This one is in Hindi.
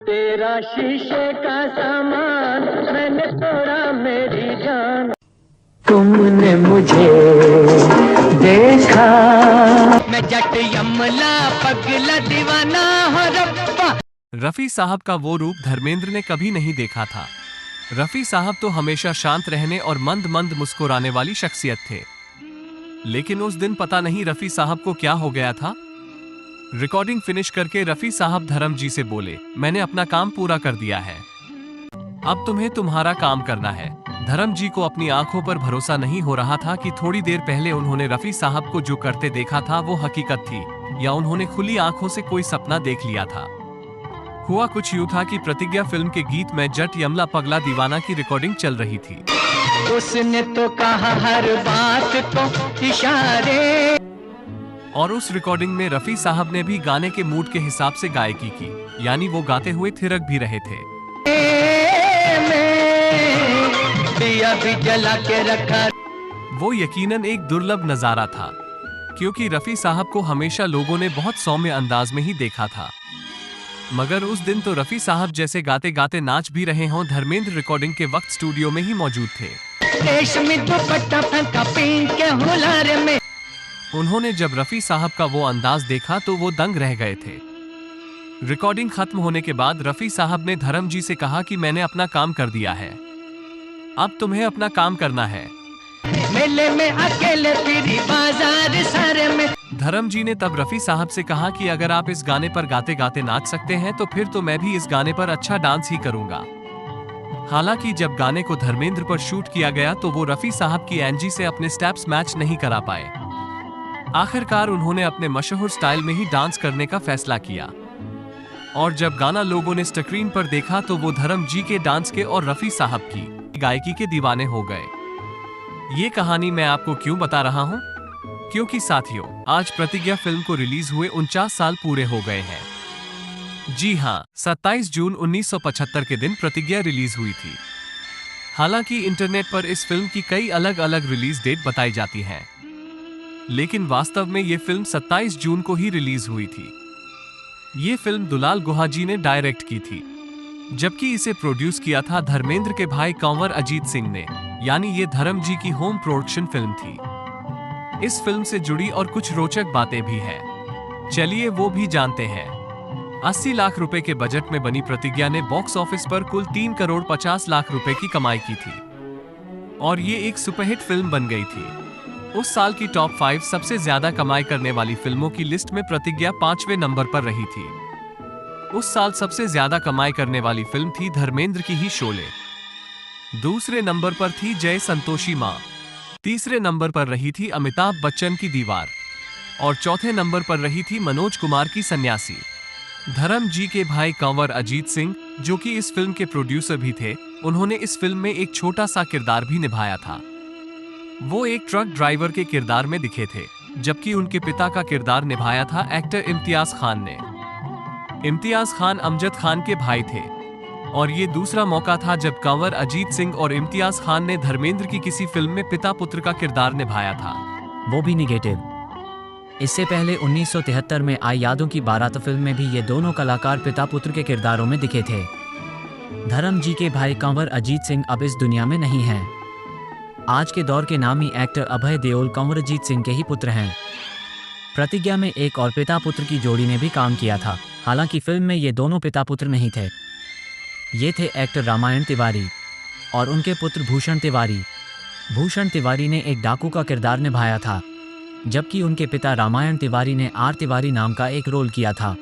तेरा शीशे का सामान मैंने तोड़ा मेरी जान, तुमने मुझे देखा, मैं जट यमला पगला दीवाना हो रब्बा। रफी साहब का वो रूप धर्मेंद्र ने कभी नहीं देखा था। रफी साहब तो हमेशा शांत रहने और मंद मंद मुस्कुराने वाली शख्सियत थे, लेकिन उस दिन पता नहीं रफी साहब को क्या हो गया था। रिकॉर्डिंग फिनिश करके रफी साहब धर्म जी से बोले, मैंने अपना काम पूरा कर दिया है, अब तुम्हें तुम्हारा काम करना है। धर्म जी को अपनी आंखों पर भरोसा नहीं हो रहा था कि थोड़ी देर पहले उन्होंने रफी साहब को जो करते देखा था वो हकीकत थी या उन्होंने खुली आंखों से कोई सपना देख लिया था। हुआ कुछ यूं था कि प्रतिज्ञा फिल्म के गीत में जट यमला पगला दीवाना की रिकॉर्डिंग चल रही थी। उसने तो कहा हर बात को इशारे, और उस रिकॉर्डिंग में रफी साहब ने भी गाने के मूड के हिसाब से गायकी की, यानी वो गाते हुए थिरक भी रहे थे। दिया भी जला के रखा। वो यकीनन एक दुर्लभ नजारा था, क्योंकि रफी साहब को हमेशा लोगों ने बहुत सौम्य अंदाज में ही देखा था, मगर उस दिन तो रफी साहब जैसे गाते गाते नाच भी रहे हों। धर्मेंद्र रिकॉर्डिंग के वक्त स्टूडियो में ही मौजूद थे। उन्होंने जब रफी साहब का वो अंदाज देखा तो वो दंग रह गए थे। रिकॉर्डिंग खत्म होने के बाद रफी साहब ने धर्म जी से कहा कि मैंने अपना काम कर दिया है, अब तुम्हें अपना काम करना है। मेले में अकेले फिरी बाजार सारे में। धर्म जी ने तब रफी साहब से कहा कि अगर आप इस गाने पर गाते गाते नाच सकते हैं तो फिर तो मैं भी इस गाने पर अच्छा डांस ही करूंगा। हालांकि जब गाने को धर्मेंद्र पर शूट किया गया तो वो रफी साहब की एनजी से अपने स्टेप्स मैच नहीं करा पाए। आखिरकार उन्होंने अपने मशहूर स्टाइल में ही डांस करने का फैसला किया, और जब गाना लोगों ने स्क्रीन पर देखा तो वो धर्म जी के डांस के और रफी साहब की गायकी के दीवाने हो गए। ये कहानी मैं आपको क्यों बता रहा हूँ? क्योंकि साथियों, आज प्रतिज्ञा फिल्म को रिलीज हुए 49 साल पूरे हो गए हैं। जी हाँ, 27 जून 1975 के दिन प्रतिज्ञा रिलीज हुई थी। हालांकि इंटरनेट पर इस फिल्म की कई अलग अलग रिलीज डेट बताई जाती हैं, लेकिन वास्तव में ये फिल्म 27 जून को ही रिलीज हुई थी। ये फिल्म दुलाल गुहा जी ने डायरेक्ट की थी, जबकि इसे प्रोड्यूस किया था धर्मेंद्र के भाई कंवर अजीत सिंह ने, यानी ये धर्म जी की होम प्रोडक्शन फिल्म थी। इस फिल्म से जुड़ी और कुछ रोचक बातें भी हैं, चलिए वो भी जानते हैं। 80 लाख रुपए के बजट में बनी प्रतिज्ञा ने बॉक्स ऑफिस पर कुल 3 करोड़ 50 लाख रुपए की कमाई की थी, और ये एक सुपरहिट फिल्म बन गई थी। उस साल की टॉप 5 सबसे ज्यादा कमाई करने वाली फिल्मों की लिस्ट में प्रतिज्ञा 5वें नंबर पर रही थी। उस साल सबसे ज्यादा कमाई करने वाली फिल्म थी धर्मेंद्र की ही शोले। दूसरे नंबर पर थी जय संतोषी मां, तीसरे नंबर पर रही थी अमिताभ बच्चन की दीवार, और चौथे नंबर पर रही थी मनोज कुमार की सन्यासी। धर्म जी के भाई कंवर अजीत सिंह, जो कि इस फिल्म के प्रोड्यूसर भी थे, उन्होंने इस फिल्म में एक छोटा सा किरदार भी निभाया था। वो एक ट्रक ड्राइवर के किरदार में दिखे थे, जबकि उनके पिता का किरदार निभाया था एक्टर इम्तियाज खान ने। इम्तियाज खान अमजद खान के भाई थे, और ये दूसरा मौका था जब कंवर अजीत सिंह और इम्तियाज खान ने धर्मेंद्र की किसी फिल्म में पिता पुत्र का किरदार निभाया था, वो भी निगेटिव। इससे पहले 1973 में आई यादों की बारात फिल्म में भी ये दोनों कलाकार पिता पुत्र के किरदारों में दिखे थे। धर्म जी के भाई कंवर अजीत सिंह अब इस दुनिया में नहीं हैं। आज के दौर के नामी एक्टर अभय देओल कंवरजीत सिंह के ही पुत्र हैं। प्रतिज्ञा में एक और पिता पुत्र की जोड़ी ने भी काम किया था, हालांकि फिल्म में ये दोनों पिता पुत्र नहीं थे। ये थे एक्टर रामायण तिवारी और उनके पुत्र भूषण तिवारी। भूषण तिवारी ने एक डाकू का किरदार निभाया था, जबकि उनके पिता रामायण तिवारी ने आर तिवारी नाम का एक रोल किया था।